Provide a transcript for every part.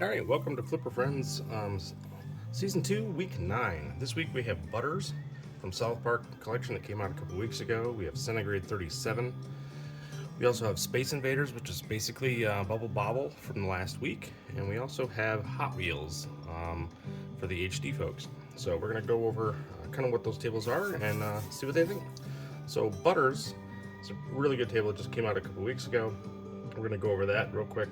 Alright, welcome to Flipper Friends, Season 2, Week 9. This week we have Butters from South Park Collection that came out a couple weeks ago. We have Centigrade 37. We also have Space Invaders, which is basically Bubble Bobble from the last week. And we also have Hot Wheels for the HD folks. So we're going to go over kind of what those tables are and see what they think. So Butters is a really good table. It just came out a couple weeks ago. We're going to go over that real quick.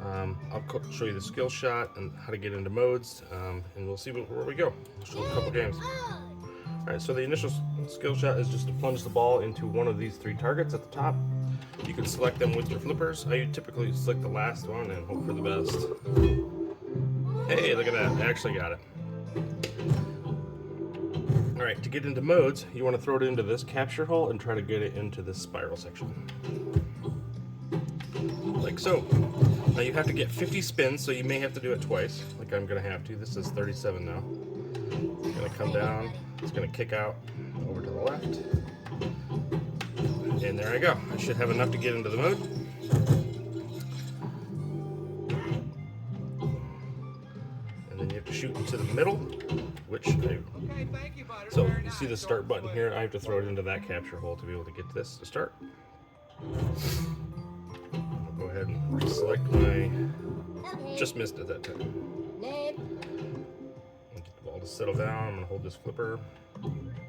I'll show you the skill shot and how to get into modes, and we'll see where we go. We'll show a couple games. Alright, so the initial skill shot is just to plunge the ball into one of these three targets at the top. You can select them with your flippers. I typically select the last one and hope for the best. Hey, look at that. I actually got it. Alright, to get into modes, you want to throw it into this capture hole and try to get it into this spiral section. Like so. Now you have to get 50 spins, so you may have to do it twice, like I'm going to have to. This is 37 now. It's going to come down, it's going to kick out over to the left. And there I go. I should have enough to get into the mode. And then you have to shoot into the middle, so you see the start button here. I have to throw it into that capture hole to be able to get this to start. Go ahead and reselect my. Just missed it that time. Get the ball to settle down. I'm gonna hold this flipper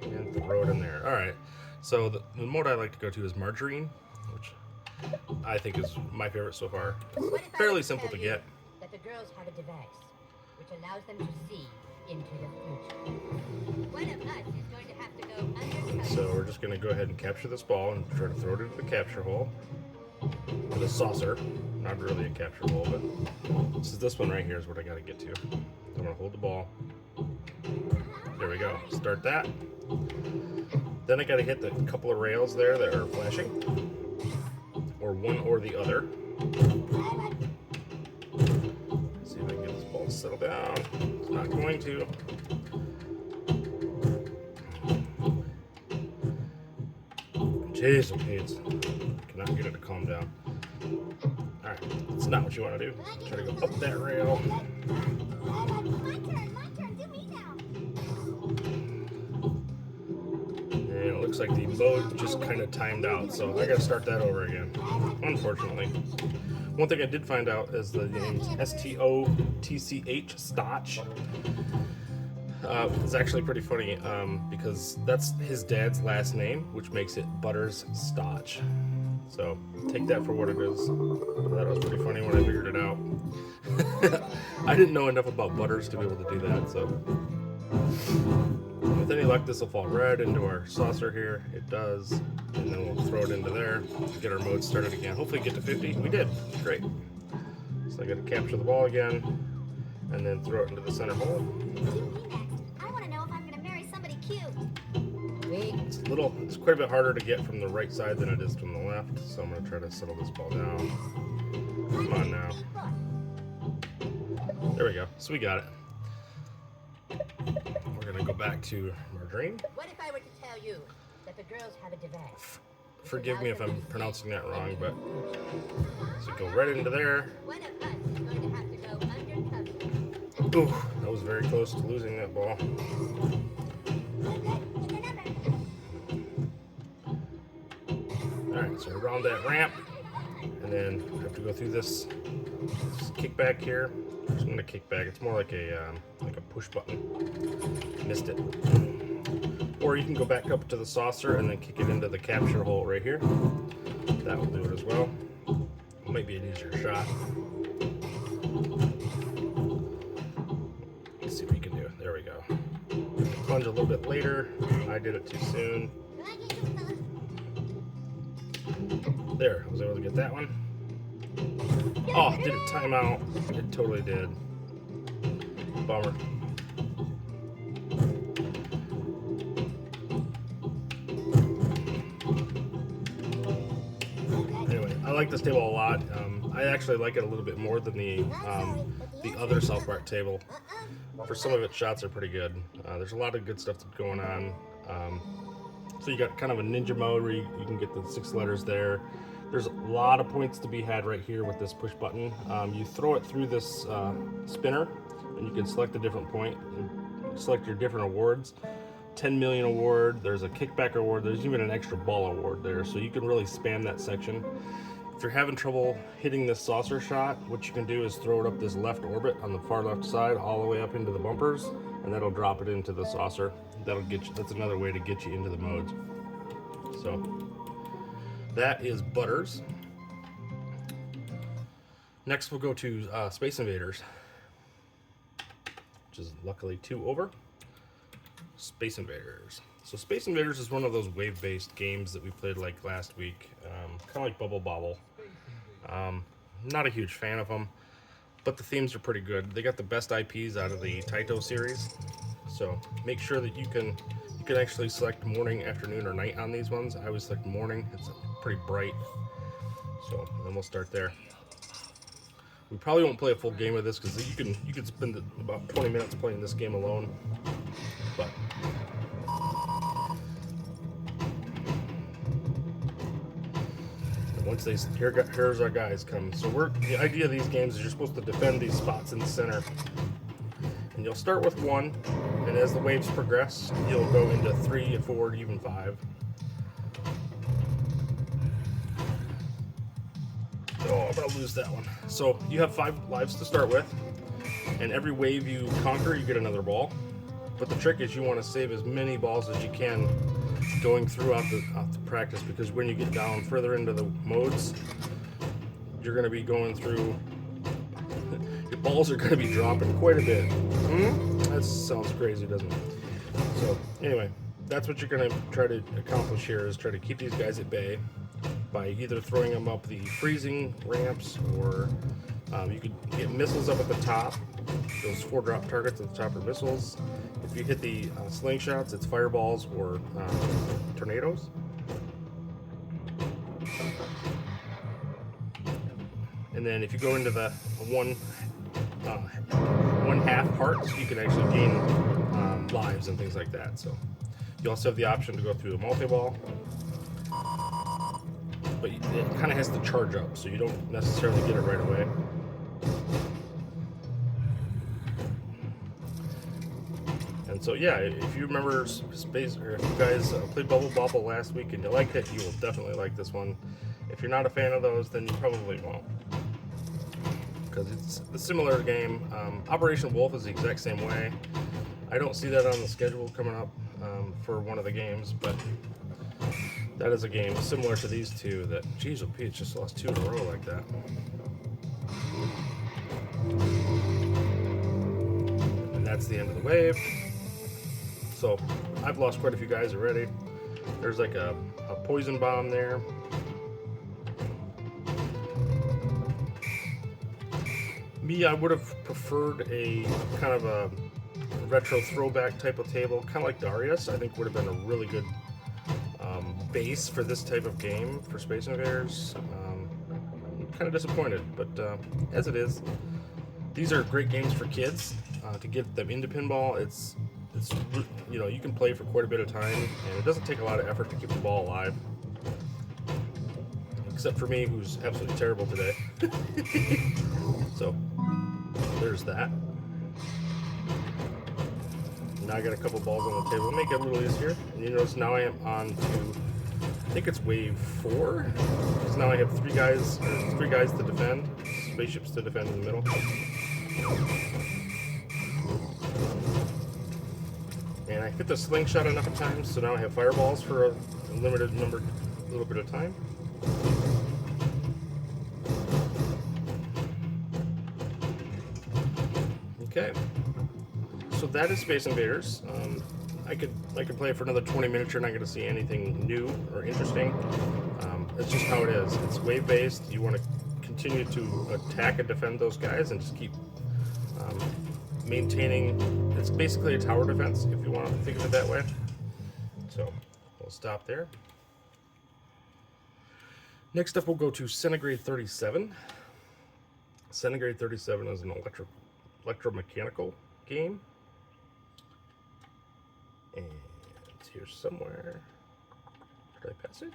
and throw it in there. All right. So the mode I like to go to is Margarine, which I think is my favorite so far. It's fairly simple to get. That the girls have a device which allows them to see into the future. One of us is going to have to go undercover. So we're just gonna go ahead and capture this ball and try to throw it into the capture hole. With a saucer, not really a capture hole, but this one right here is what I got to get to. I'm going to hold the ball. There we go. Start that. Then I got to hit the couple of rails there that are flashing, or one or the other. Let's see if I can get this ball to settle down. It's not going to. Jeez, okay, cannot get it to calm down. Alright, that's not what you want to do. Try to go up that rail. My turn, do me now. And it looks like the mode just kind of timed out, so I gotta start that over again, unfortunately. One thing I did find out is the name S-T-O-T-C-H, Stotch. It's actually pretty funny because that's his dad's last name, which makes it Butters Stotch. So take that for what it is. That was pretty funny when I figured it out. I didn't know enough about Butters to be able to do that. So with any luck, this will fall right into our saucer here. It does, and then we'll throw it into there. Get our mode started again. Hopefully get to 50. We did. Great. So I got to capture the ball again, and then throw it into the center hole. It's quite a bit harder to get from the right side than it is from the left, so I'm going to try to settle this ball down. Come on now. There we go. So we got it. We're going to go back to Margarine. What if I were to tell you that the girls have a device? Forgive me if I'm pronouncing that wrong, but so go right into there. One of us is going to have to go undercover. Ooh, I was very close to losing that ball. Alright, so around that ramp, and then I have to go through this kickback here. I'm just going to kick back. It's more like a push button. Missed it. Or you can go back up to the saucer and then kick it into the capture hole right here. That will do it as well. It might be an easier shot. Let's see what we can do. There we go. Plunge a little bit later. I did it too soon. There, I was able to get that one. Oh, did it time out? It totally did. Bummer. Anyway, I like this table a lot. I actually like it a little bit more than the other South Park table. For some of its shots are pretty good. There's a lot of good stuff going on. So you got kind of a ninja mode where you can get the 6 letters there. There's a lot of points to be had right here with this push button. You throw it through this spinner, and you can select a different point and select your different awards. 10 million award, there's a kickback award, there's even an extra ball award there, so you can really spam that section. If you're having trouble hitting this saucer shot, what you can do is throw it up this left orbit on the far left side all the way up into the bumpers, and that'll drop it into the saucer. That'll get you, that's another way to get you into the modes. So that is Butters. Next we'll go to Space Invaders, which is luckily 2 over. Space Invaders. So Space Invaders is one of those wave-based games that we played like last week, kind of like Bubble Bobble. Not a huge fan of them, but the themes are pretty good. They got the best IPs out of the Taito series, so make sure that you can actually select morning, afternoon, or night on these ones. I always select morning. It's pretty bright, so then we'll start there. We probably won't play a full game of this because you can spend about 20 minutes playing this game alone, but once they here's our guys come. So the idea of these games is you're supposed to defend these spots in the center, and you'll start with 1, and as the waves progress, you'll go into 3, 4, even 5. Oh, I'm gonna lose that one. So you have 5 lives to start with, and every wave you conquer, you get another ball. But the trick is you want to save as many balls as you can going throughout the practice, because when you get down further into the modes, you're going to be going through, your balls are going to be dropping quite a bit. That sounds crazy, doesn't it? So anyway, that's what you're going to try to accomplish here, is try to keep these guys at bay by either throwing them up the freezing ramps, or you could get missiles up at the top. Those 4 drop targets at the top are missiles. If you hit the slingshots, it's fireballs or tornadoes. And then if you go into the one half hearts, you can actually gain lives and things like that. So you also have the option to go through a multi-ball, but it kind of has to charge up, so you don't necessarily get it right away. And so yeah, if you remember Space, or if you guys played Bubble Bobble last week and you liked it, you will definitely like this one. If you're not a fan of those, then you probably won't, because it's a similar game. Operation Wolf is the exact same way. I don't see that on the schedule coming up for one of the games, but that is a game similar to these two that, geez, Pete just lost 2 in a row like that. And that's the end of the wave. So I've lost quite a few guys already. There's like a poison bomb there. Me, I would have preferred a kind of a retro throwback type of table, kind of like Darius. I think would have been a really good base for this type of game for Space Invaders. I'm kind of disappointed, but as it is, these are great games for kids to get them into pinball. It's you know, you can play for quite a bit of time, and it doesn't take a lot of effort to keep the ball alive. Except for me, who's absolutely terrible today. So there's that. Now I got a couple balls on the table. Make it a little easier. And you notice now I am on to, I think it's wave 4. Because now I have 3 guys to defend, spaceships to defend in the middle. And I hit the slingshot enough times, so now I have fireballs for a limited little bit of time. Okay, so that is Space Invaders. I could play it for another 20 minutes. You're not going to see anything new or interesting. It's just how it is. It's wave based. You want to continue to attack and defend those guys, and just keep maintaining. It's basically a tower defense, if you want to think of it that way. So we'll stop there. Next up, we'll go to Centigrade 37. Centigrade 37 is an electromechanical game, and it's here somewhere. Did I pass it?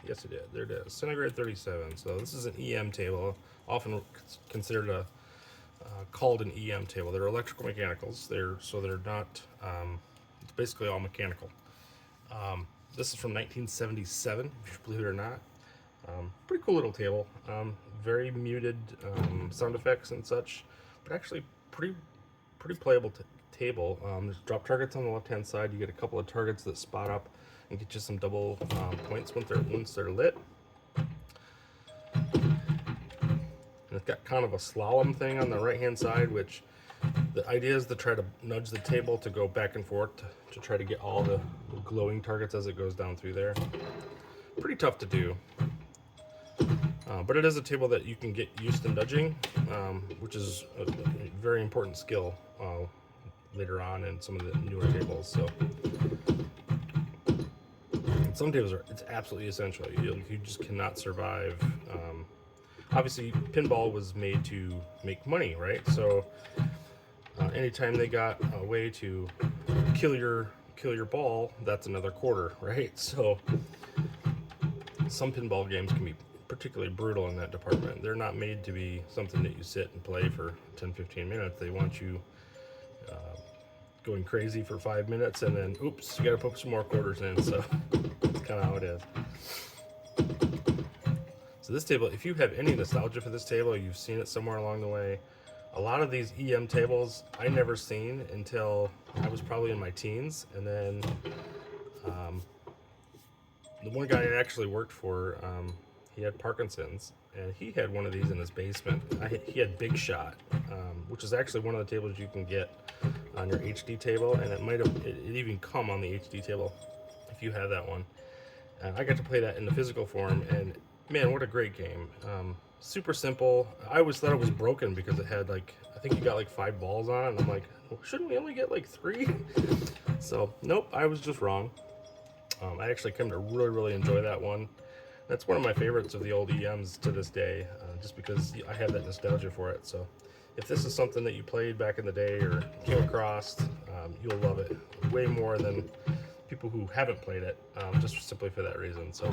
Yes, it did. There it is. Centigrade 37. So this is an EM table, often considered a called an EM table. They're electrical mechanicals. They're not. It's basically all mechanical. This is from 1977, if you believe it or not. Pretty cool little table. Very muted sound effects and such, but actually pretty playable table. There's drop targets on the left-hand side. You get a couple of targets that spot up and get you some double points once they're lit. And it's got kind of a slalom thing on the right-hand side, which the idea is to try to nudge the table to go back and forth to try to get all the glowing targets as it goes down through there. Pretty tough to do. But it is a table that you can get used to nudging, which is a very important skill later on in some of the newer tables. So some tables it's absolutely essential. You just cannot survive. Obviously, pinball was made to make money, right? So anytime they got a way to kill your ball, that's another quarter, right? So some pinball games can be particularly brutal in that department. They're not made to be something that you sit and play for 10-15 minutes. They want you going crazy for 5 minutes and then oops, you gotta put some more quarters in. So that's kind of how it is. So this table, if you have any nostalgia for this table, you've seen it somewhere along the way. A lot of these EM tables I never seen until I was probably in my teens, and then the one guy I actually worked for, he had Parkinson's, and he had one of these in his basement. He had Big Shot, which is actually one of the tables you can get on your HD table, and it even come on the HD table if you have that one. I got to play that in the physical form, and man, what a great game. Super simple. I always thought it was broken because it had I think you got 5 balls on it, and I'm like, well, shouldn't we only get 3? So nope, I was just wrong. I actually come to really enjoy that one. That's one of my favorites of the old EMs to this day, just because I have that nostalgia for it. So if this is something that you played back in the day or came across, you'll love it way more than people who haven't played it, just simply for that reason. So,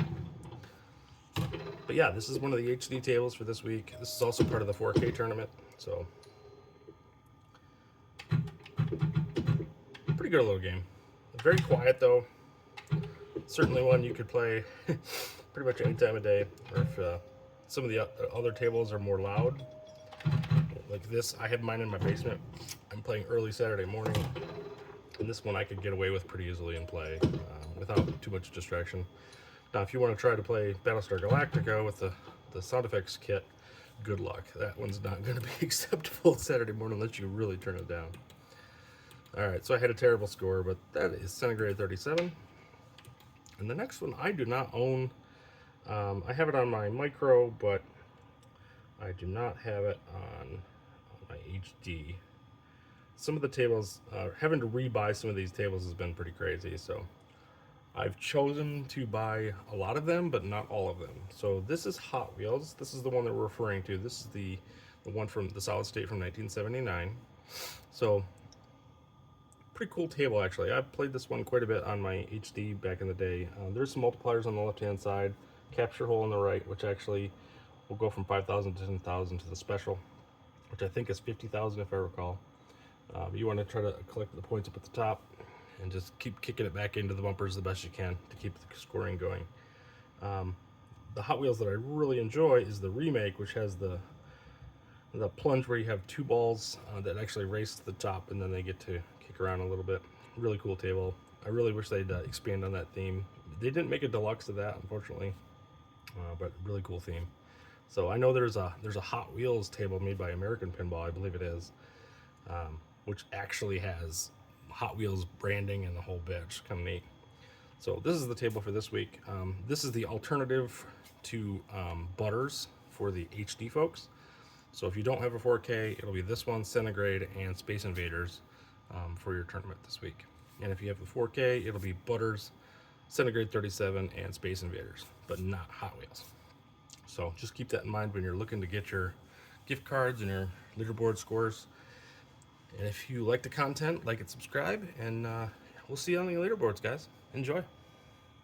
but yeah, this is one of the HD tables for this week. This is also part of the 4K tournament, so pretty good little game. Very quiet though. Certainly one you could play pretty much any time of day, or if some of the other tables are more loud, like this. I have mine in my basement. I'm playing early Saturday morning, and this one I could get away with pretty easily and play without too much distraction. Now, if you want to try to play Battlestar Galactica with the sound effects kit, good luck. That one's not going to be acceptable Saturday morning unless you really turn it down. All right, so I had a terrible score, but that is Centigrade 37. And the next one I do not own. I have it on my micro, but I do not have it on my HD. Some of the tables, having to rebuy some of these tables has been pretty crazy, so I've chosen to buy a lot of them, but not all of them. So this is Hot Wheels. This is the one that we're referring to. This is the one from the solid state from 1979. So pretty cool table, actually. I've played this one quite a bit on my HD back in the day. There's some multipliers on the left-hand side, capture hole on the right, which actually will go from 5,000 to 10,000 to the special, which I think is 50,000 if I recall. But you want to try to collect the points up at the top and just keep kicking it back into the bumpers the best you can to keep the scoring going. The Hot Wheels that I really enjoy is the remake, which has the plunge where you have 2 balls that actually race to the top, and then they get to kick around a little bit. Really cool table. I really wish they'd expand on that theme. They didn't make a deluxe of that, unfortunately, but really cool theme. So I know there's a Hot Wheels table made by American Pinball, I believe it is, which actually has Hot Wheels branding and the whole bit, which is kind of neat. So this is the table for this week. This is the alternative to Butters for the HD folks. So if you don't have a 4K, it'll be this one, Centigrade, and Space Invaders for your tournament this week. And if you have the 4K, it'll be Butters, Centigrade 37, and Space Invaders, but not Hot Wheels. So just keep that in mind when you're looking to get your gift cards and your leaderboard scores. And if you like the content, like and subscribe, and we'll see you on the leaderboards, guys. Enjoy.